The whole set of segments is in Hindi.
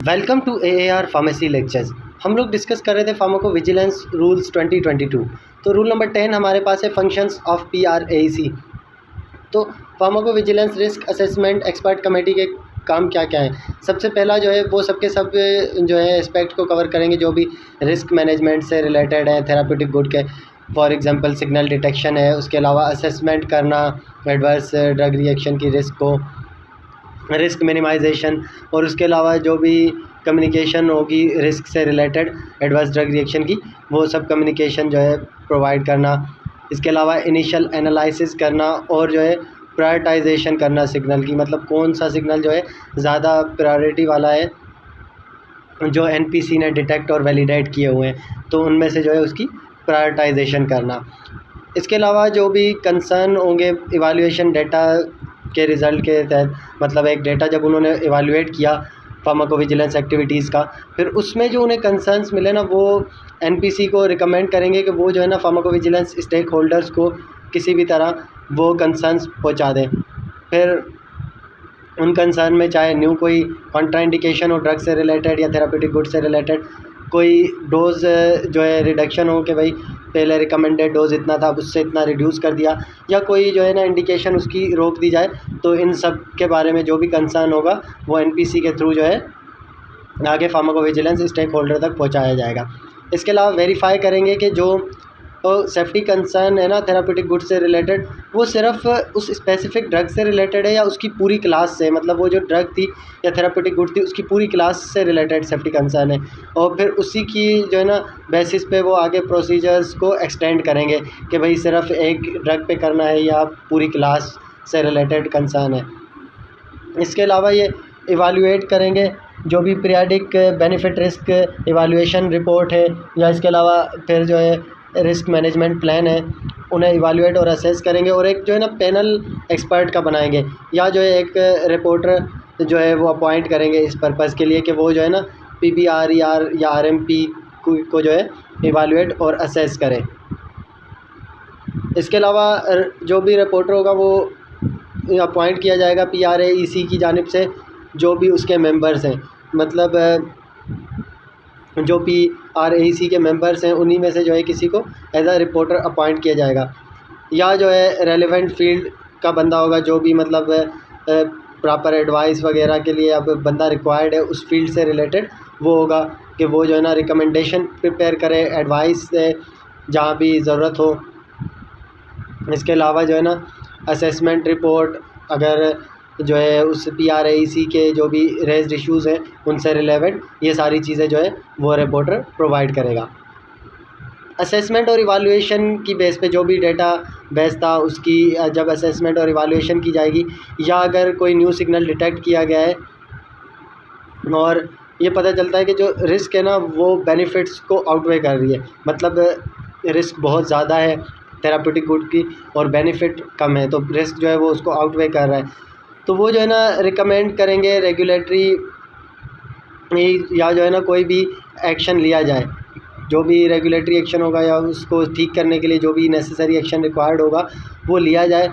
Welcome to AAR pharmacy lectures. हम लोग डिस्कस कर रहे थे फार्माकोविजिलेंस रूल्स 2022। तो रूल नंबर 10 हमारे पास है फंक्शंस ऑफ PRAC। तो pharmacovigilance risk assessment expert committee के काम क्या क्या है। सबसे पहला जो है वो सबके सब जो है एस्पेक्ट को कवर करेंगे जो भी रिस्क मैनेजमेंट से रिलेटेड है थेराप्यूटिक गुड के। फॉर एग्जांपल सिग्नल डिटेक्शन है, उसके अलावा असेसमेंट करना एडवर्स ड्रग रिएक्शन की रिस्क को, रिस्क मिनिमाइजेशन, और उसके अलावा जो भी कम्युनिकेशन होगी रिस्क से रिलेटेड एडवर्स ड्रग रिएक्शन की, वो सब कम्युनिकेशन जो है प्रोवाइड करना। इसके अलावा इनिशियल एनालिसिस करना और जो है प्रायोरिटाइजेशन करना सिग्नल की, मतलब कौन सा सिग्नल जो है ज़्यादा प्रायोरिटी वाला है जो NPC ने डिटेक्ट और वैलिडेट किए हुए हैं, तो उनमें से जो है उसकी प्रायोरिटाइजेशन करना। इसके अलावा जो भी कंसर्न होंगे इवाल्यूएशन डेटा के रिज़ल्ट के तहत, मतलब एक डेटा जब उन्होंने इवाल्यूएट किया फार्माकोविजिलेंस एक्टिविटीज़ का, फिर उसमें जो उन्हें कंसर्न्स मिले ना, वो NPC को रिकमेंड करेंगे कि वो जो है ना फार्माकोविजिलेंस स्टेक होल्डर्स को किसी भी तरह वो कंसर्न्स पहुंचा दें। फिर उन कंसर्न में चाहे न्यू कोई कॉन्ट्राइंडिकेशन हो ड्रग से रिलेटेड या थेराप्यूटिक गुड से रिलेटेड, कोई डोज़ जो है रिडक्शन हो कि भाई पहले रिकमेंडेड डोज़ इतना था, अब उससे इतना रिड्यूस कर दिया, या कोई जो है ना इंडिकेशन उसकी रोक दी जाए, तो इन सब के बारे में जो भी कंसर्न होगा वो NPC के थ्रू जो है आगे फार्माकोविजिलेंस स्टेक होल्डर तक पहुंचाया जाएगा। इसके अलावा वेरीफाई करेंगे कि जो सेफ्टी कंसर्न है ना थेराप्यूटिक गुड से रिलेटेड, वो सिर्फ उस स्पेसिफिक ड्रग से रिलेटेड है या उसकी पूरी क्लास से, मतलब वो जो ड्रग थी या थेराप्यूटिक गुड थी उसकी पूरी क्लास से रिलेटेड सेफ्टी कंसर्न है, और फिर उसी की जो है ना बेसिस पे वो आगे प्रोसीजर्स को एक्सटेंड करेंगे कि भाई सिर्फ एक ड्रग पे करना है या पूरी क्लास से रिलेटेड कंसर्न है। इसके अलावा ये इवाल्यूएट करेंगे जो भी पीरियाडिक बेनिफिट रिस्क इवाल्यूएशन रिपोर्ट है, या इसके अलावा फिर जो है रिस्क मैनेजमेंट प्लान है, उन्हें इवाल्यूएट और असेस करेंगे, और एक जो है ना पैनल एक्सपर्ट का बनाएंगे, या जो है एक रिपोर्टर जो है वो अपॉइंट करेंगे इस पर्पज़ के लिए कि वो जो है ना PBRER या RMP को जो है इवाल्यूएट और असेस करें। इसके अलावा जो भी रिपोर्टर होगा वो अपॉइंट किया जाएगा PRAC की जानिब से, जो भी उसके मेंबर्स हैं, मतलब जो PRAC के मेंबर्स हैं उन्हीं में से जो है किसी को एज अ रिपोर्टर अपॉइंट किया जाएगा, या जो है रेलेवेंट फील्ड का बंदा होगा जो भी मतलब प्रॉपर एडवाइस वगैरह के लिए अब बंदा रिक्वायर्ड है उस फील्ड से रिलेटेड, वो होगा कि वो जो है ना रिकमेंडेशन प्रिपेयर करे, एडवाइस दे जहाँ भी ज़रूरत हो। इसके अलावा जो है ना असेसमेंट रिपोर्ट, अगर जो है उस PRAC के जो भी रेज्ड इश्यूज़ हैं उनसे रिलेवेंट, ये सारी चीज़ें जो है वो रिपोर्टर प्रोवाइड करेगा। असेसमेंट और इवाल्यूएशन की बेस पे जो भी डेटा बेस था उसकी जब असेसमेंट और इवाल्यूएशन की जाएगी, या अगर कोई न्यू सिग्नल डिटेक्ट किया गया है और ये पता चलता है कि जो रिस्क है ना वो बेनिफिट्स को आउटवे कर रही है, मतलब रिस्क बहुत ज़्यादा है थेराप्यूटिक गुड की और बेनिफिट कम है, तो रिस्क जो है वो उसको आउटवे कर रहा है, तो वो जो है ना रिकमेंड करेंगे रेगुलेटरी या जो है ना कोई भी एक्शन लिया जाए, जो भी रेगुलेटरी एक्शन होगा या उसको ठीक करने के लिए जो भी नेसेसरी एक्शन रिक्वायर्ड होगा वो लिया जाए।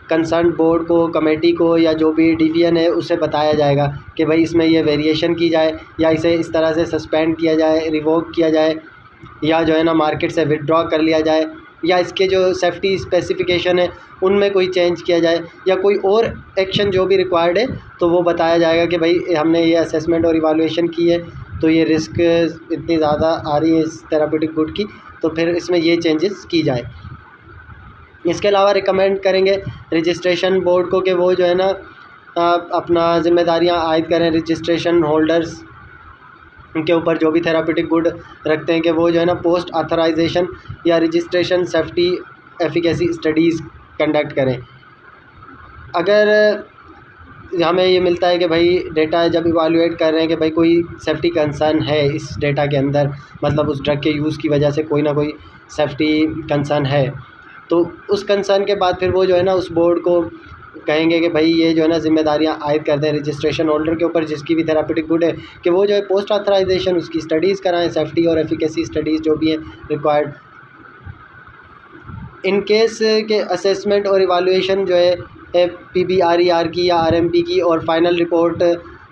कंसर्न बोर्ड को, कमेटी को, या जो भी डिवीजन है उसे बताया जाएगा कि भाई इसमें ये वेरिएशन की जाए, या इसे इस तरह से सस्पेंड किया जाए, रिवोक किया जाए, या जो है ना मार्केट से विड्रॉ कर लिया जाए, या इसके जो सेफ्टी स्पेसिफिकेशन है उनमें कोई चेंज किया जाए, या कोई और एक्शन जो भी रिक्वायर्ड है तो वो बताया जाएगा कि भाई हमने ये असेसमेंट और इवाल्यूएशन की है तो ये रिस्क इतनी ज़्यादा आ रही है इस थेराप्यूटिक गुड की, तो फिर इसमें ये चेंजेस की जाए। इसके अलावा रिकमेंड करेंगे रजिस्ट्रेशन बोर्ड को कि वो जो है ना अपना जिम्मेदारियां आयद करें रजिस्ट्रेशन होल्डर्स के ऊपर जो भी थेराप्यूटिक गुड रखते हैं, कि वो जो है ना पोस्ट ऑथराइजेशन या registration safety efficacy studies conduct करें। अगर हमें ये मिलता है कि भाई डेटा जब इवाल्यूएट कर रहे हैं कि भाई कोई सेफ्टी कंसर्न है इस डेटा के अंदर, मतलब उस ड्रग के यूज़ की वजह से कोई ना कोई सेफ्टी कंसर्न है, तो उस कंसर्न के बाद फिर वो जो है ना उस बोर्ड को कहेंगे कि भाई ये जो है ना जिम्मेदारियां आयद करते हैं रजिस्ट्रेशन होल्डर के ऊपर जिसकी भी थेराप्यूटिक गुड है, कि वो जो है पोस्ट ऑथराइजेशन उसकी स्टडीज़ कराएं, सेफ्टी और एफिकेसी स्टडीज़ जो भी हैं रिक्वायर्ड। इन केस के असेसमेंट और इवाल्यूएशन जो है PBRER की या RMP की और फाइनल रिपोर्ट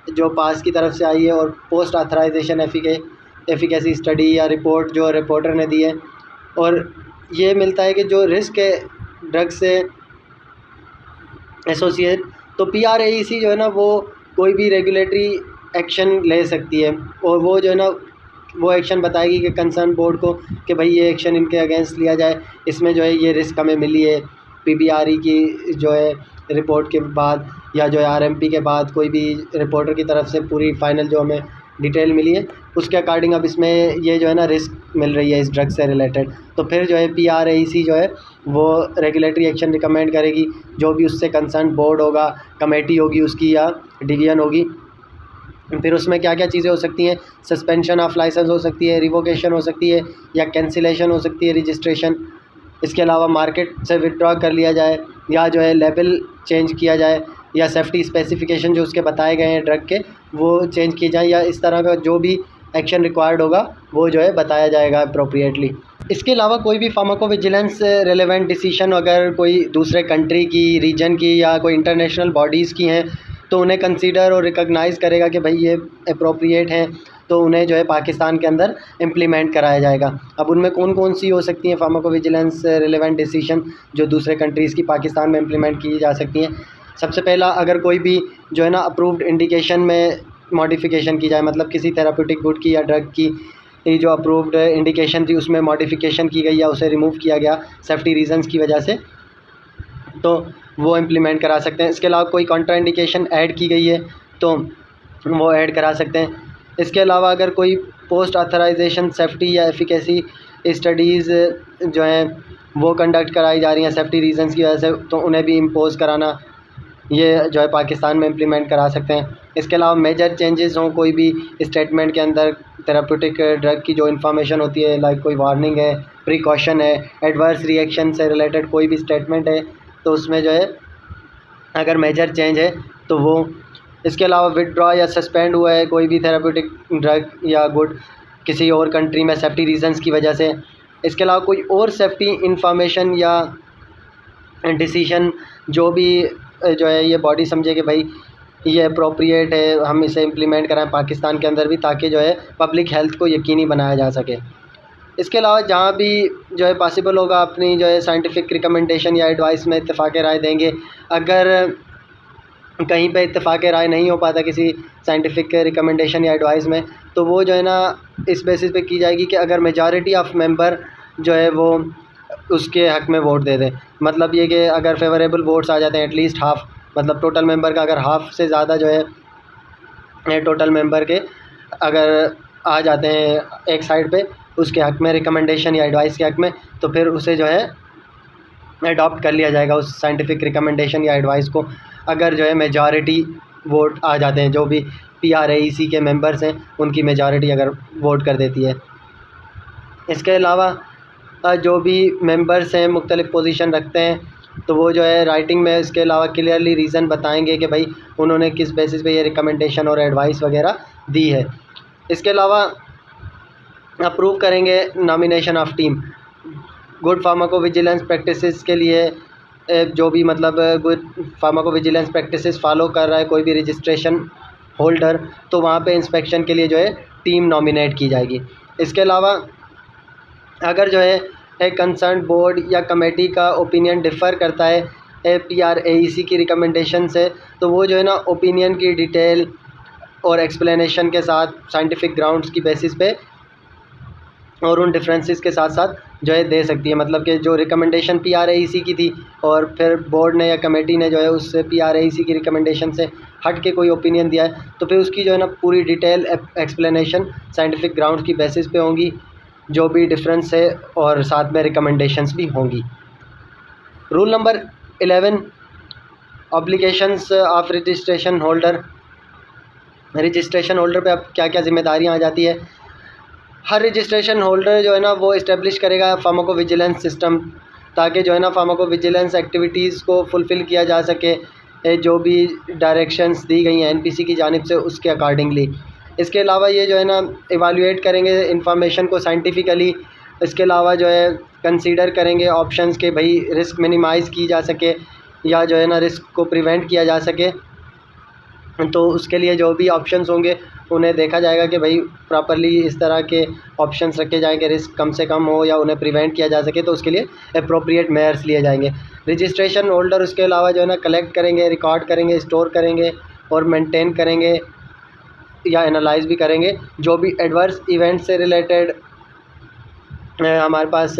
जो पास की तरफ से आई है और पोस्ट ऑथराइजेशन एफिकेसी स्टडी या रिपोर्ट जो रिपोर्टर ने दी है। और ये मिलता है कि जो रिस्क है ड्रग से एसोसिएट, तो PRAEC जो है ना वो कोई भी रेगुलेटरी एक्शन ले सकती है और वो जो है ना वो एक्शन बताएगी कि कंसर्न बोर्ड को कि भाई ये एक्शन इनके अगेंस्ट लिया जाए, इसमें जो है ये रिस्क हमें मिली है PBRE की जो है रिपोर्ट के बाद या जो है RMP के बाद कोई भी रिपोर्टर की तरफ से पूरी फाइनल जो हमें डिटेल मिली है उसके अकॉर्डिंग अब इसमें ये जो है ना रिस्क मिल रही है इस ड्रग से रिलेटेड। तो फिर जो है PRAEC जो है वो रेगुलेटरी एक्शन रिकमेंड करेगी, जो भी उससे कंसर्न बोर्ड होगा, कमेटी होगी उसकी या डिवीज़न होगी। फिर उसमें क्या क्या चीज़ें हो सकती हैं, सस्पेंशन ऑफ लाइसेंस हो सकती है, रिवोकेशन हो सकती है या कैंसिलेशन हो सकती है रजिस्ट्रेशन। इसके अलावा मार्केट से विड्रॉ कर लिया जाए या जो है लेबल चेंज किया जाए या सेफ्टी स्पेसिफिकेशन जो उसके बताए गए हैं ड्रग के वो चेंज किए जाए, या इस तरह का जो भी एक्शन रिक्वायर्ड होगा वो जो है बताया जाएगा अप्रोप्रिएटली। इसके अलावा कोई भी फार्माकोविजिलेंस रेलेवेंट डिसीजन अगर कोई दूसरे कंट्री की, रीजन की या कोई इंटरनेशनल बॉडीज़ की हैं तो उन्हें कंसीडर और रिकॉग्नाइज़ करेगा कि भाई ये अप्रोप्रिएट हैं, तो उन्हें जो है पाकिस्तान के अंदर इम्प्लीमेंट कराया जाएगा। अब उनमें कौन कौन सी हो सकती हैं फार्माकोविजिलेंस रिलेवेंट डिसीजन जो दूसरे कंट्रीज़ की पाकिस्तान में इम्प्लीमेंट की जा सकती हैं। सबसे पहला, अगर कोई भी जो है ना अप्रूव्ड इंडिकेशन में मॉडिफिकेशन की जाए, मतलब किसी थेराप्यूटिक गुड की या ड्रग की जो अप्रूव्ड इंडिकेशन थी उसमें मॉडिफिकेशन की गई या उसे रिमूव किया गया सेफ्टी रीजंस की वजह से, तो वो इम्प्लीमेंट करा सकते हैं। इसके अलावा कोई कॉन्ट्रा इंडिकेशन ऐड की गई है तो वो ऐड करा सकते हैं। इसके अलावा अगर कोई पोस्ट ऑथराइजेशन सेफ्टी या एफिकेसी स्टडीज़ जो हैं वो कंडक्ट कराई जा रही हैं सेफ्टी रीजंस की वजह से, तो उन्हें भी इम्पोज़ कराना ये जो है पाकिस्तान में इम्प्लीमेंट करा सकते हैं। इसके अलावा मेजर चेंजेस हों कोई भी स्टेटमेंट के अंदर, थेराप्यूटिक ड्रग की जो इन्फॉर्मेशन होती है लाइक कोई वार्निंग है, प्रिकॉशन है, एडवर्स रिएक्शन से रिलेटेड कोई भी स्टेटमेंट है तो उसमें जो है अगर मेजर चेंज है तो वो। इसके अलावा विदड्रॉ या सस्पेंड हुआ है कोई भी थेराप्यूटिक ड्रग या गुड किसी और कंट्री में सेफ्टी रीजंस की वजह से। इसके अलावा कोई और सेफ्टी इंफॉर्मेशन या डिसीजन जो भी जो है ये बॉडी समझे कि भाई ये अप्रोप्रिएट है, हम इसे इम्प्लीमेंट कराएं पाकिस्तान के अंदर भी, ताकि जो है पब्लिक हेल्थ को यकीनी बनाया जा सके। इसके अलावा जहाँ भी जो है पॉसिबल होगा अपनी जो है साइंटिफिक रिकमेंडेशन या एडवाइस में इत्तेफाक राय देंगे। अगर कहीं पे इत्तेफाक राय नहीं हो पाता किसी साइंटिफिक रिकमेंडेशन या एडवाइस में, तो वो जो है ना इस बेसिस पे की जाएगी कि अगर मेजॉरिटी ऑफ मेंबर जो है वो उसके हक़ में वोट दे दें। मतलब ये कि अगर फेवरेबल वोट्स आ जाते हैं एटलीस्ट हाफ़, मतलब टोटल मेंबर का अगर हाफ़ से ज़्यादा जो है टोटल मेंबर के अगर आ जाते हैं एक साइड पे उसके हक़ में रिकमेंडेशन या एडवाइस के हक़ में, तो फिर उसे जो है अडॉप्ट कर लिया जाएगा उस साइंटिफिक रिकमेंडेशन या एडवाइस को। अगर जो है मेजॉरिटी वोट आ जाते हैं, जो भी PRAEC के मेंबर्स हैं उनकी मेजॉरिटी अगर वोट कर देती है। इसके अलावा जो भी मेंबर्स हैं मुख्तलिफ़ पोजीशन रखते हैं तो वो जो है राइटिंग में इसके अलावा क्लियरली रीज़न बताएंगे कि भाई उन्होंने किस बेसिस पे ये रिकमेंडेशन और एडवाइस वगैरह दी है। इसके अलावा अप्रूव करेंगे nomination of team. Good pharmacovigilance practices के लिए जो भी मतलब गुड फार्माकोविजिलेंस प्रैक्टिसेस फॉलो कर रहा है कोई भी रजिस्ट्रेशन होल्डर, तो वहाँ पे इंस्पेक्शन के लिए जो है टीम नॉमिनेट की जाएगी। इसके अलावा अगर जो है एक कंसर्न बोर्ड या कमेटी का ओपिनियन डिफ़र करता है PRAEC की रिकमेंडेशन से, तो वो जो है ना ओपिनियन की डिटेल और एक्सप्लेनेशन के साथ साइंटिफिक ग्राउंड्स की बेसिस पे और उन डिफरेंसेस के साथ साथ जो है दे सकती है। मतलब कि जो रिकमेंडेशन PRAEC की थी और फिर बोर्ड ने या कमेटी ने जो है उस PRAEC की रिकमेंडेशन से हट के कोई ओपिनियन दिया है, तो फिर उसकी जो है ना पूरी डिटेल एक्सप्लेनेशन साइंटिफिक ग्राउंड्स की बेसिस पे होंगी, जो भी डिफरेंस है और साथ में रिकमेंडेशंस भी होंगी। Rule number 11, obligations of registration holder. Registration holder पे अब क्या क्या ज़िम्मेदारियाँ आ जाती है। हर रजिस्ट्रेशन होल्डर जो है ना वो इस्टेब्लिश करेगा फार्माकोविजिलेंस सिस्टम, ताकि जो है ना फार्माकोविजिलेंस एक्टिविटीज़ को फुलफ़िल किया जा सके जो भी डायरेक्शंस दी गई हैं NPC की जानिब से उसके अकॉर्डिंगली। इसके अलावा ये जो है ना इवालुएट करेंगे इंफॉर्मेशन को साइंटिफिकली। इसके अलावा जो है कंसीडर करेंगे ऑप्शंस के भाई रिस्क मिनिमाइज़ की जा सके या जो है ना रिस्क को प्रिवेंट किया जा सके। तो उसके लिए जो भी ऑप्शंस होंगे उन्हें देखा जाएगा कि भाई प्रॉपरली इस तरह के ऑप्शंस रखे जाएंगे, रिस्क कम से कम हो या उन्हें प्रिवेंट किया जा सके, तो उसके लिए अप्रोप्रिएट मेयर्स लिए जाएंगे। रजिस्ट्रेशन होल्डर उसके अलावा जो है ना कलेक्ट करेंगे, रिकॉर्ड करेंगे, स्टोर करेंगे और मेंटेन करेंगे या एनालाइज भी करेंगे जो भी एडवर्स इवेंट से रिलेटेड हमारे पास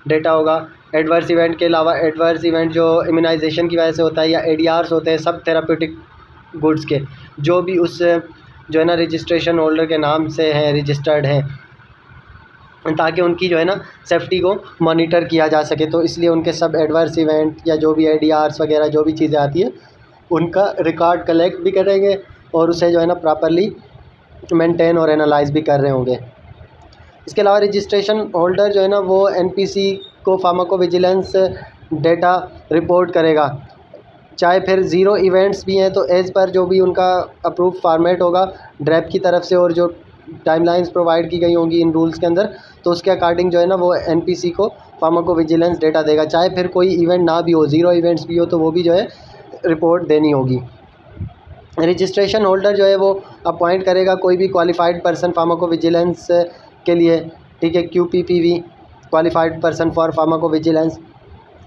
डेटा होगा। एडवर्स इवेंट के अलावा एडवर्स इवेंट जो इम्यूनाइजेशन की वजह से होता है या एडीआरस होते हैं, सब थेराप्यूटिक गुड्स के जो भी उस जो है ना रजिस्ट्रेशन होल्डर के नाम से हैं, रजिस्टर्ड हैं, ताकि उनकी जो है ना सेफ्टी को मॉनिटर किया जा सके। तो इसलिए उनके सब एडवर्स इवेंट या जो भी एडीआरस वगैरह जो भी चीज़ें आती हैं उनका रिकॉर्ड कलेक्ट भी करेंगे और उसे जो है ना प्रॉपरली मेंटेन और एनालाइज भी कर रहे होंगे। इसके अलावा रजिस्ट्रेशन होल्डर जो है ना वो एनपीसी को फार्माकोविजिलेंस डेटा रिपोर्ट करेगा, चाहे फिर ज़ीरो इवेंट्स भी हैं तो एज़ पर जो भी उनका अप्रूव फॉर्मेट होगा ड्रैप की तरफ से और जो टाइमलाइंस प्रोवाइड की गई होंगी इन रूल्स के अंदर, तो उसके अकॉर्डिंग जो है ना वो एनपीसी को फार्माकोविजिलेंस डेटा देगा। चाहे फिर कोई इवेंट ना भी हो, ज़ीरो इवेंट्स भी हो, तो वो भी जो है रिपोर्ट देनी होगी। रजिस्ट्रेशन होल्डर जो है वो अपॉइंट करेगा कोई भी क्वालिफाइड पर्सन फार्माकोविजिलेंस के लिए, ठीक है, QPPV qualified person for pharmacovigilance,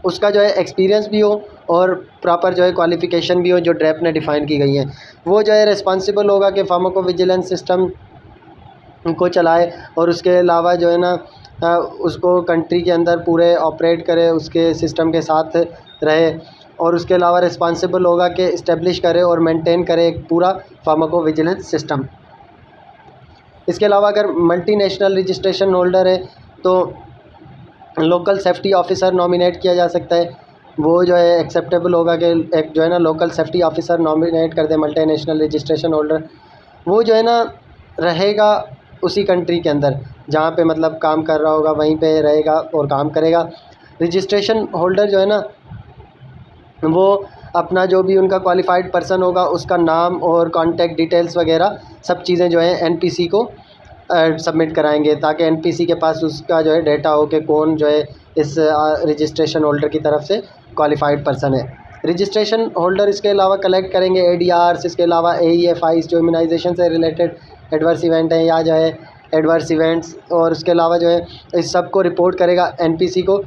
उसका जो है एक्सपीरियंस भी हो और प्रॉपर जो है क्वालिफ़िकेशन भी हो जो ड्रैप ने डिफ़ाइन की गई है। वो जो है रिस्पॉन्सिबल होगा कि फार्माकोविजिलेंस सिस्टम को चलाए और उसके अलावा जो है ना उसको कंट्री के अंदर पूरे ऑपरेट करे, उसके सिस्टम के साथ रहे, और उसके अलावा रिस्पॉन्सिबल होगा कि इस्टेब्लिश करे और मेंटेन करे एक पूरा फार्माकोविजिलेंस सिस्टम। इसके अलावा अगर मल्टीनेशनल रजिस्ट्रेशन होल्डर है तो लोकल सेफ्टी ऑफिसर नॉमिनेट किया जा सकता है। वो जो है एक्सेप्टेबल होगा कि एक जो है ना लोकल सेफ्टी ऑफिसर नॉमिनेट कर दे मल्टीनेशनल रजिस्ट्रेशन होल्डर। वो जो है ना रहेगा उसी कंट्री के अंदर जहाँ पे मतलब काम कर रहा होगा, वहीं पे रहेगा और काम करेगा। रजिस्ट्रेशन होल्डर जो है ना वो अपना जो भी उनका क्वालिफाइड पर्सन होगा उसका नाम और कॉन्टैक्ट डिटेल्स वगैरह सब चीज़ें जो है एनपीसी को सबमिट कराएंगे, ताकि एनपीसी के पास उसका जो है डेटा हो कि कौन जो है इस रजिस्ट्रेशन होल्डर की तरफ से क्वालिफाइड पर्सन है। रजिस्ट्रेशन होल्डर इसके अलावा कलेक्ट करेंगे एडीआरस, इसके अलावा AEFIs जो इम्यूनाइजेशन से रिलेटेड एडवर्स इवेंट हैं या जो है एडवर्स इवेंट्स, और उसके अलावा जो है इस सब को रिपोर्ट करेगा एनपीसी को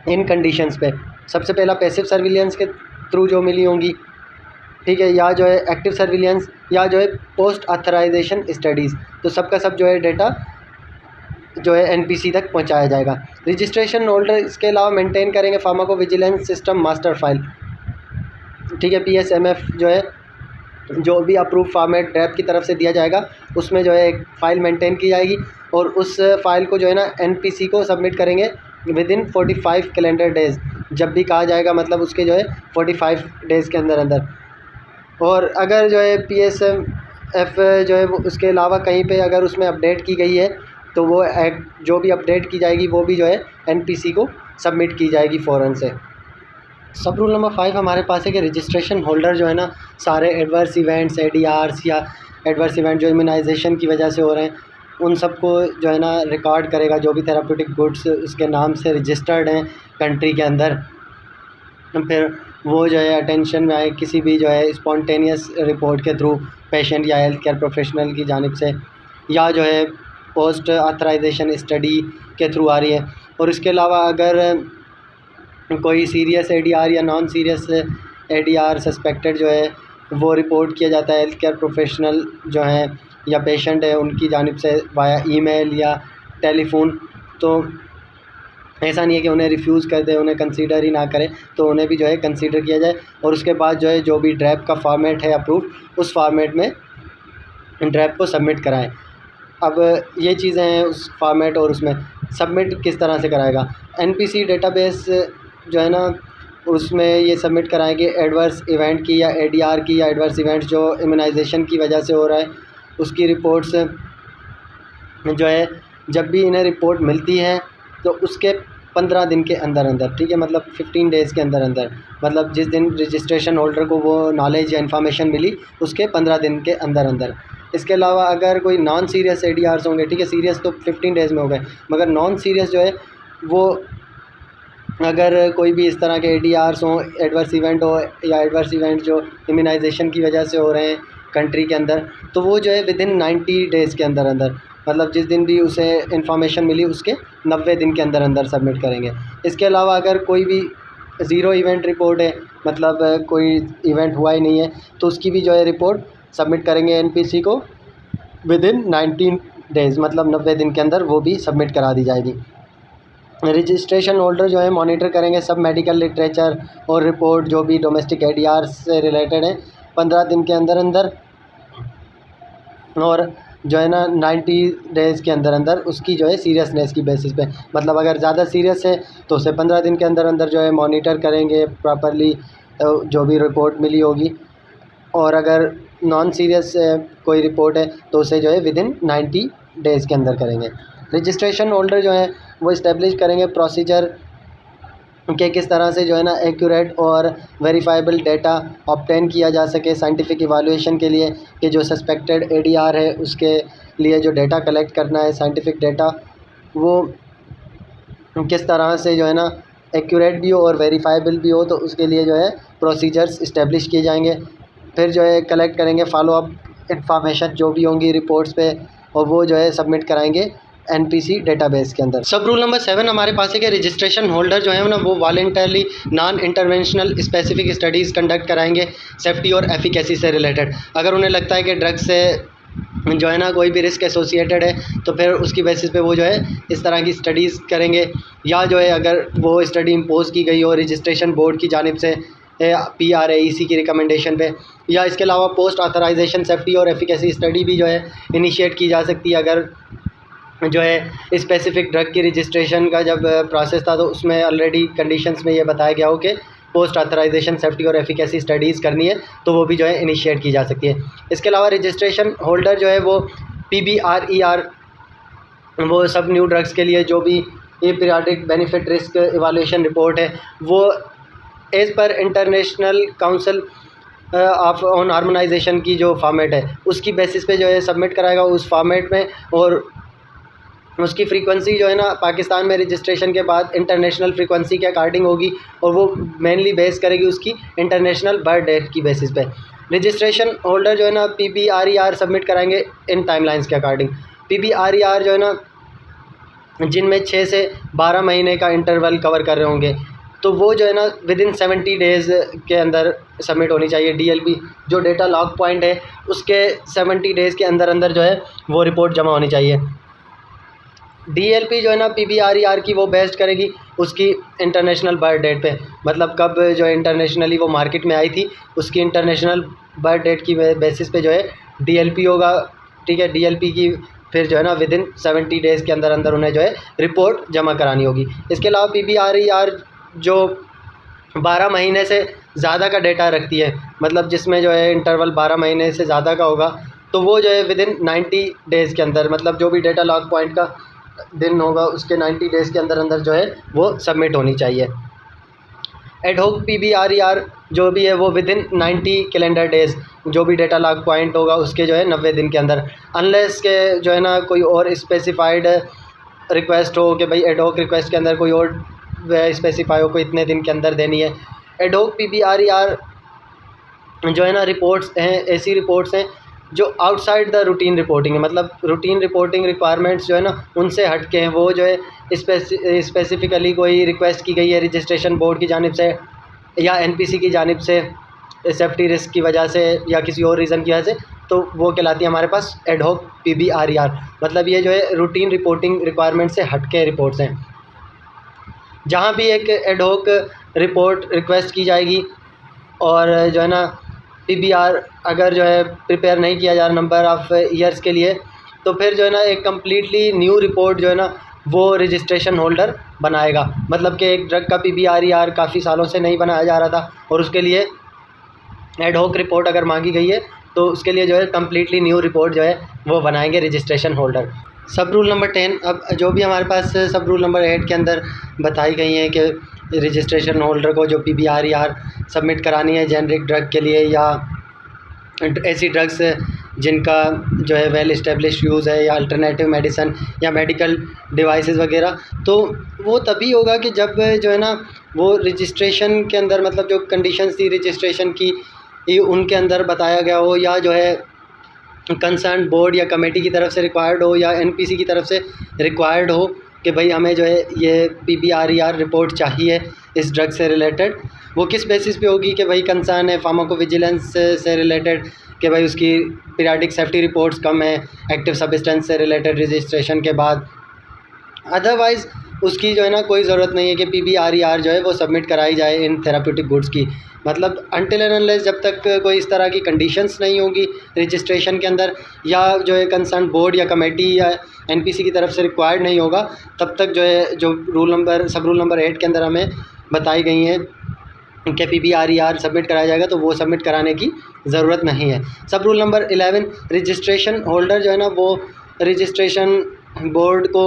इन कंडीशंस पे। सबसे पहला पैसिव सर्विलेंस के थ्रू जो मिली होंगी, ठीक है, या जो है एक्टिव सर्विलेंस या जो है पोस्ट ऑथराइजेशन स्टडीज़, तो सबका सब जो है डेटा जो है एनपीसी तक पहुंचाया जाएगा। रजिस्ट्रेशन होल्डर इसके अलावा मेंटेन करेंगे फार्माकोविजिलेंस सिस्टम मास्टर फाइल, ठीक है, PSMF जो है जो भी अप्रूव फॉर्मेट ड्रैप की तरफ से दिया जाएगा उसमें जो है एक फ़ाइल मेंटेन की जाएगी और उस फाइल को जो है ना एनपीसी को सबमिट करेंगे विदिन 45 कैलेंडर डेज़। जब भी कहा जाएगा मतलब उसके जो है 45 डेज़ के अंदर अंदर। और अगर जो है PSMF जो है वो उसके अलावा कहीं पे अगर उसमें अपडेट की गई है तो वो जो भी अपडेट की जाएगी वो भी जो है एनपीसी को सबमिट की जाएगी फ़ौरन से। सब रूल नंबर 5 हमारे पास है कि रजिस्ट्रेशन होल्डर जो है ना सारे एडवर्स इवेंट्स, ADRs या एडवर्स इवेंट जो इम्यूनाइजेशन की वजह से हो रहे हैं उन सबको जो है ना रिकॉर्ड करेगा, जो भी थेराप्यूटिक गुड्स उसके नाम से रजिस्टर्ड हैं कंट्री के अंदर। फिर वो जो है अटेंशन में आए किसी भी जो है स्पॉन्टेनियस रिपोर्ट के थ्रू पेशेंट या हेल्थ केयर प्रोफेशनल की जानिब से, या जो है पोस्ट ऑथराइजेशन स्टडी के थ्रू आ रही है। और इसके अलावा अगर कोई सीरियस ADR या नॉन सीरियस ADR सस्पेक्टेड जो है वो रिपोर्ट किया जाता है हेल्थ केयर प्रोफेशनल जो हैं या पेशेंट है उनकी जानिब से वाया ईमेल या टेलीफोन, तो ऐसा नहीं है कि उन्हें रिफ्यूज़ कर दे, उन्हें कंसीडर ही ना करें, तो उन्हें भी जो है कंसीडर किया जाए और उसके बाद जो है जो भी ड्रैप का फॉर्मेट है अप्रूव उस फॉर्मेट में ड्रैप को सबमिट कराएं। अब ये चीज़ें हैं उस फॉर्मेट और उसमें सबमिट किस तरह से कराएगा। एनपीसी डेटाबेस जो है ना उसमें ये सबमिट कराएंगे एडवर्स इवेंट की या ADR की या एडवर्स इवेंट जो इम्यूनाइजेशन की वजह से हो रहा है उसकी रिपोर्ट्स जो है जब भी इन्हें रिपोर्ट मिलती है तो उसके 15 दिन के अंदर अंदर, ठीक है, मतलब 15 डेज़ के अंदर अंदर, मतलब जिस दिन रजिस्ट्रेशन होल्डर को वो नॉलेज या इन्फॉर्मेशन मिली उसके 15 दिन के अंदर अंदर। इसके अलावा अगर कोई नॉन सीरियस ADRs होंगे, ठीक है, सीरियस तो 15 डेज़ में हो गए, मगर नॉन सीरियस जो है वो अगर कोई भी इस तरह के ADRs हों, एडवर्स इवेंट हो या एडवर्स इवेंट जो इम्यूनाइजेशन की वजह से हो रहे हैं कंट्री के अंदर, तो वो जो है विदिन 90 डेज़ के अंदर अंदर, मतलब जिस दिन भी उसे इन्फॉर्मेशन मिली उसके 90 दिन के अंदर अंदर सबमिट करेंगे। इसके अलावा अगर कोई भी ज़ीरो इवेंट रिपोर्ट है, मतलब कोई इवेंट हुआ ही नहीं है, तो उसकी भी जो है रिपोर्ट सबमिट करेंगे NPC को विदिन 19 डेज़, मतलब 90 दिन के अंदर वो भी सबमिट करा दी जाएगी। रजिस्ट्रेशन होल्डर जो है मॉनिटर करेंगे सब मेडिकल लिटरेचर और रिपोर्ट जो भी डोमेस्टिक ADR से रिलेटेड है 15 दिन के अंदर अंदर, और जो है ना 90 डेज़ के अंदर अंदर उसकी जो है सीरियसनेस की बेसिस पे, मतलब अगर ज़्यादा सीरियस है तो उसे 15 दिन के अंदर अंदर जो है मॉनिटर करेंगे प्रॉपरली जो भी रिपोर्ट मिली होगी, और अगर नॉन सीरियस कोई रिपोर्ट है तो उसे जो है विदिन 90 डेज़ के अंदर करेंगे। रजिस्ट्रेशन होल्डर जो है वो इस्टेब्लिश करेंगे प्रोसीजर कि किस तरह से जो है ना एक्यूरेट और वेरीफाइबल डाटा ऑब्टेन किया जा सके साइंटिफिक इवालुएशन के लिए, कि जो सस्पेक्टेड ADR है उसके लिए जो डाटा कलेक्ट करना है साइंटिफिक डाटा, वो किस तरह से जो है ना एक्यूरेट भी हो और वेरीफाइबल भी हो, तो उसके लिए जो है प्रोसीजर्स इस्टेब्लिश किए जाएंगे। फिर जो है कलेक्ट करेंगे फॉलोअप इंफॉर्मेशन जो भी होंगी रिपोर्ट्स पे, और वो जो है सबमिट कराएंगे NPC डेटाबेस के अंदर। सब रूल नंबर 7 हमारे पास है कि रजिस्ट्रेशन होल्डर जो है ना वो voluntarily non interventional specific studies conduct कराएंगे सेफ्टी और एफिकेसी से रिलेटेड। अगर उन्हें लगता है कि ड्रग से जो है ना कोई भी रिस्क एसोसिएटेड है तो फिर उसकी बेसिस पे वो जो है इस तरह की स्टडीज़ करेंगे, या जो है अगर वो स्टडी इम्पोज की गई हो रजिस्ट्रेशन बोर्ड की जानिब से PRAEC की रिकमेंडेशन पे, या इसके अलावा पोस्ट ऑथराइजेशन सेफ्टी और एफिकेसी स्टडी भी जो है इनिशिएट की जा सकती है। अगर जो है स्पेसिफिक ड्रग की रजिस्ट्रेशन का जब प्रोसेस था तो उसमें ऑलरेडी कंडीशंस में ये बताया गया हो कि पोस्ट ऑथराइजेशन सेफ्टी और एफिकेसी स्टडीज़ करनी है, तो वो भी जो है इनिशिएट की जा सकती है। इसके अलावा रजिस्ट्रेशन होल्डर जो है वो PBRER, वो सब न्यू ड्रग्स के लिए जो भी ये पीरियाडिक बेनिफिट रिस्क इवाल्यूएशन रिपोर्ट है, वो as per international council of on harmonisation की जो फॉर्मेट है उसकी बेसिस पे जो है सबमिट कराएगा उस फॉर्मेट में, और उसकी फ्रीक्वेंसी जो है ना पाकिस्तान में रजिस्ट्रेशन के बाद इंटरनेशनल फ्रीक्वेंसी के अकॉर्डिंग होगी, और वो मेनली बेस करेगी उसकी इंटरनेशनल बर्थ डेट की बेसिस पे। रजिस्ट्रेशन होल्डर जो है ना PBRER सबमिट कराएंगे इन टाइमलाइंस के अकॉर्डिंग। PBRER जो है ना जिनमें 6 से 12 महीने का इंटरवल कवर कर रहे होंगे, तो वो जो है ना विदिन 70 डेज़ के अंदर सबमिट होनी चाहिए। DLP जो डेटा लॉग पॉइंट है उसके 70 डेज़ के अंदर अंदर जो है वो रिपोर्ट जमा होनी चाहिए। DLP जो है ना PBRER की वो बेस्ड करेगी उसकी इंटरनेशनल बर्थ डेट पे, मतलब कब जो है इंटरनेशनली वो मार्केट में आई थी उसकी इंटरनेशनल बर्थ डेट की बेसिस पे जो है DLP होगा, ठीक है। DLP की फिर जो है ना विदिन 70 डेज़ के अंदर अंदर उन्हें जो है रिपोर्ट जमा करानी होगी। इसके अलावा PBRER जो 12 महीने से ज़्यादा का डेटा रखती है, मतलब जिसमें जो है इंटरवल 12 महीने से ज़्यादा का होगा, तो वो जो है विदिन 90 डेज़ के अंदर, मतलब जो भी डेटा लॉग पॉइंट का दिन होगा उसके 90 डेज़ के अंदर अंदर जो है वो सबमिट होनी चाहिए। एडहोक PBRER जो भी है वो विदिन 90 कैलेंडर डेज़ जो भी डेटा लॉग पॉइंट होगा उसके जो है 90 दिन के अंदर, अनलेस के जो है ना कोई और स्पेसिफाइड रिक्वेस्ट हो कि भाई एडहोक रिक्वेस्ट के अंदर कोई और स्पेसिफाई हो को इतने दिन के अंदर देनी है। एडहोक PBRER जो है ना रिपोर्ट्स हैं, ऐसी रिपोर्ट्स हैं जो आउटसाइड द रूटीन रिपोर्टिंग है, मतलब रूटीन रिपोर्टिंग रिक्वायरमेंट्स जो है ना उनसे हट के हैं। वो जो है स्पेसिफ़िकली कोई रिक्वेस्ट की गई है रजिस्ट्रेशन बोर्ड की जानिब से या NPC की जानिब से सेफ्टी रिस्क की वजह से या किसी और रीज़न की वजह से, तो वो कहलाती है हमारे पास एडहोक PBRER, मतलब ये जो है रूटीन रिपोर्टिंग रिक्वायरमेंट से हट के रिपोर्ट्स हैं। जहाँ भी एक एडहोक रिपोर्ट रिक्वेस्ट की जाएगी और जो है ना PBR अगर जो है प्रिपेयर नहीं किया जा रहा नंबर ऑफ़ ईयर्स के लिए, तो फिर जो है ना एक कम्प्लीटली न्यू रिपोर्ट जो है ना वो रजिस्ट्रेशन होल्डर बनाएगा, मतलब कि एक ड्रग का PBRER काफ़ी सालों से नहीं बनाया जा रहा था और उसके लिए एडहोक रिपोर्ट अगर मांगी गई है तो उसके लिए जो है कम्प्लीटली न्यू रिपोर्ट जो है वो बनाएंगे रजिस्ट्रेशन होल्डर। सब रूल नंबर 10, अब जो भी हमारे पास सब रूल नंबर 8 के अंदर बताई गई हैं कि रजिस्ट्रेशन होल्डर को जो PBRER सबमिट करानी है जेनरिक ड्रग के लिए या ऐसी ड्रग्स जिनका जो है वेल इस्टेब्लिश यूज़ है, या अल्टरनेटिव मेडिसन या मेडिकल डिवाइसेस वगैरह, तो वो तभी होगा कि जब जो है ना वो रजिस्ट्रेशन के अंदर, मतलब जो कंडीशंस थी रजिस्ट्रेशन की, ये उनके अंदर बताया गया हो, या जो है कंसर्न बोर्ड या कमेटी की तरफ से रिक्वायर्ड हो, या एनपीसी की तरफ से रिक्वायर्ड हो कि भाई हमें जो है ये पीपीआरईआर रिपोर्ट चाहिए इस ड्रग से रिलेटेड। वो किस बेसिस पे होगी कि भाई कंसर्न है फार्माकोविजिलेंस से रिलेटेड, कि भाई उसकी पीरियाडिक सेफ्टी रिपोर्ट्स कम है एक्टिव सब्सटेंस से रिलेटेड रजिस्ट्रेशन के बाद। अदरवाइज़ उसकी जो है ना कोई ज़रूरत नहीं है कि पीपीआरईआर जो है वो सबमिट कराई जाए इन थेराप्यूटिक गुड्स की। मतलब अनटिल एंड अनलेस जब तक कोई इस तरह की कंडीशंस नहीं होंगी रजिस्ट्रेशन के अंदर, या जो है कंसर्न बोर्ड या कमेटी या एनपीसी की तरफ से रिक्वायर्ड नहीं होगा, तब तक जो है जो सब रूल नंबर 8 के अंदर हमें बताई गई हैं कि पीपीआरईआर सबमिट कराया जाएगा, तो वो सबमिट कराने की ज़रूरत नहीं है। सब रूल नंबर 11, रजिस्ट्रेशन होल्डर जो है ना वो रजिस्ट्रेशन बोर्ड को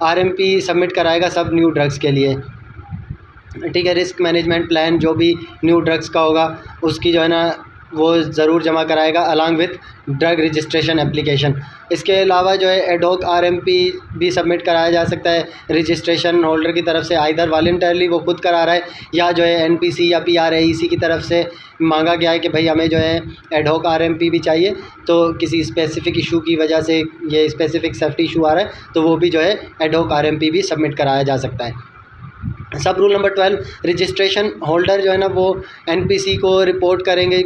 आरएमपी सबमिट कराएगा सब न्यू ड्रग्स के लिए, ठीक है। रिस्क मैनेजमेंट प्लान जो भी न्यू ड्रग्स का होगा उसकी जो है ना वो ज़रूर जमा कराएगा along with drug registration application. इसके अलावा जो है एडहॉक आरएमपी भी सबमिट कराया जा सकता है रजिस्ट्रेशन होल्डर की तरफ से, आइदर वॉलंटरली वो खुद करा रहा है, या जो है एनपीसी या पीआरएईसी की तरफ से मांगा गया है कि भाई हमें जो है एडहॉक आरएमपी भी चाहिए, तो किसी स्पेसिफ़िक इशू की वजह से ये स्पेसिफ़िक सेफ्टी इशू आ रहा है, तो वो भी जो है एडहॉक आरएमपी भी सबमिट कराया जा सकता है। सब रूल नंबर 12, रजिस्ट्रेशन होल्डर जो है ना वो एनपीसी को रिपोर्ट करेंगे,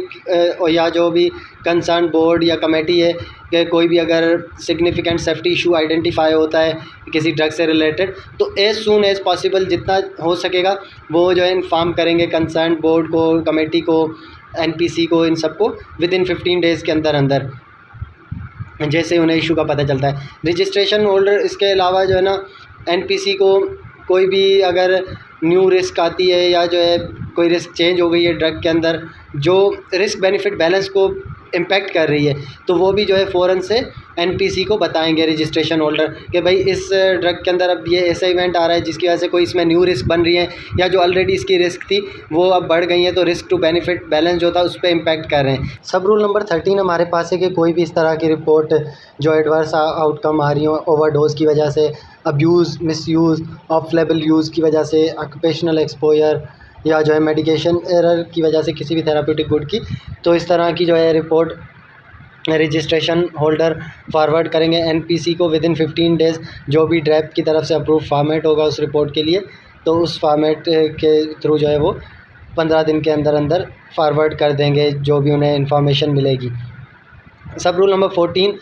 या जो भी कंसर्न बोर्ड या कमेटी है कि कोई भी अगर सिग्निफिकेंट सेफ्टी इशू आइडेंटिफाई होता है किसी ड्रग से रिलेटेड, तो एज़ सून एज़ पॉसिबल जितना हो सकेगा वो जो है इन्फॉर्म करेंगे कंसर्न बोर्ड को, कमेटी को, एनपीसी को, इन सबको विदिन 15 डेज़ के अंदर अंदर, जैसे उन्हें इशू का पता चलता है। रजिस्ट्रेशन होल्डर इसके अलावा जो है ना एनपीसी को कोई भी अगर न्यू रिस्क आती है, या जो है कोई रिस्क चेंज हो गई है ड्रग के अंदर जो रिस्क बेनिफिट बैलेंस को इम्पेक्ट कर रही है, तो वो भी जो है फ़ौरन से एनपीसी को बताएंगे रजिस्ट्रेशन होल्डर कि भाई इस ड्रग के अंदर अब ये ऐसा इवेंट आ रहा है जिसकी वजह से कोई इसमें न्यू रिस्क बन रही है, या जो ऑलरेडी इसकी रिस्क थी वो अब बढ़ गई है, तो रिस्क टू बेनिफिट बैलेंस जो था उस पर इम्पैक्ट कर रहे हैं। सब रूल नंबर 13 हमारे पास है कि कोई भी इस तरह की रिपोर्ट जो एडवर्स आउटकम आ रही हो ओवरडोज की वजह से, abuse, misuse, of level use की वजह से, ऑक्यूपेशनल एक्सपोजर, या जो है मेडिकेशन एरर की वजह से किसी भी थेराप्यूटिक गुड की, तो इस तरह की जो है रिपोर्ट रजिस्ट्रेशन होल्डर फॉरवर्ड करेंगे एनपीसी को विदिन 15 डेज़। जो भी ड्रैप की तरफ से अप्रूव फॉर्मेट होगा उस रिपोर्ट के लिए, तो उस फॉर्मेट के थ्रू जो है वो 15 दिन के अंदर अंदर फॉरवर्ड कर देंगे जो भी उन्हें इन्फॉर्मेशन मिलेगी। सब rule number 14,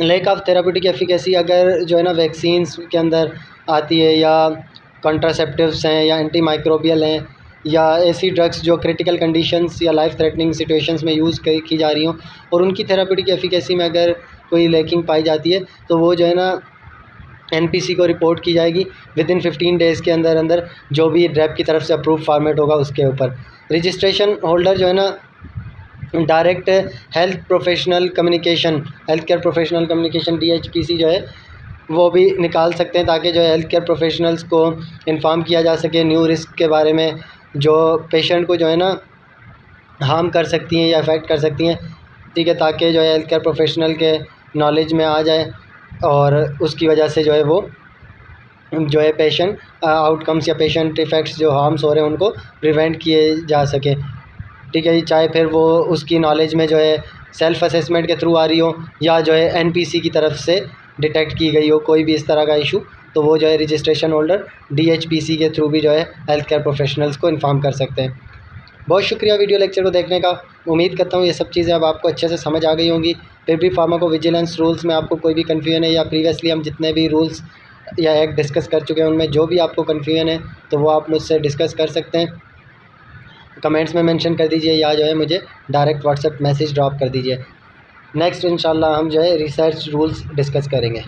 lack of therapeutic efficacy अगर जो है ना वैक्सीन्स के अंदर आती है, या कॉन्ट्रासेप्टिव्स हैं, या एंटी माइक्रोबियल हैं, या ऐसी ड्रग्स जो क्रिटिकल कंडीशंस या लाइफ थ्रेटनिंग सिचुएशंस में यूज़ की जा रही हों, और उनकी थेराप्यूटिक एफिकेसी में अगर कोई लैकिंग पाई जाती है, तो वो जो है ना एनपीसी को रिपोर्ट की जाएगी विदिन 15 डेज़ के अंदर अंदर, जो भी ड्रैप की तरफ से अप्रूव फॉर्मेट होगा उसके ऊपर। रजिस्ट्रेशन होल्डर जो है ना direct health professional communication, health care professional communication DHPC जो है वो भी निकाल सकते हैं, ताकि जो है हेल्थ केयर प्रोफेशनल्स को इन्फॉर्म किया जा सके न्यू रिस्क के बारे में, जो पेशेंट को जो है ना हार्म कर सकती हैं या अफेक्ट कर सकती हैं, ठीक है, ताकि जो है हेल्थ केयर प्रोफेशनल के नॉलेज में आ जाए, और उसकी वजह से जो है वो जो है पेशेंट आउटकम्स या पेशेंट इफ़ेक्ट्स जो हार्म्स हो रहे हैं उनको प्रिवेंट किए जा सके, ठीक है। चाहे फिर वो उसकी नॉलेज में जो है सेल्फ़ असेसमेंट के थ्रू आ रही हो, या जो है एनपीसी की तरफ से डिटेक्ट की गई हो कोई भी इस तरह का इशू, तो वो जो है रजिस्ट्रेशन होल्डर DHPC के थ्रू भी जो है हेल्थ केयर प्रोफेशनल्स को इन्फॉर्म कर सकते हैं। बहुत शुक्रिया वीडियो लेक्चर को देखने का। उम्मीद करता हूँ ये सब चीज़ें अब आपको अच्छे से समझ आ गई होंगी। फिर भी फार्माकोविजिलेंस रूल्स में आपको कोई भी कन्फ्यूजन है, या प्रीवियसली हम जितने भी रूल्स या एक्ट डिस्कस कर चुके हैं उनमें जो भी आपको कन्फ्यूजन है, तो वो आप मुझसे डिस्कस कर सकते हैं, कमेंट्स में मेंशन कर दीजिए, या जो है मुझे डायरेक्ट व्हाट्सएप मैसेज ड्रॉप कर दीजिए। नेक्स्ट इंशाल्लाह हम जो है रिसर्च रूल्स डिस्कस करेंगे।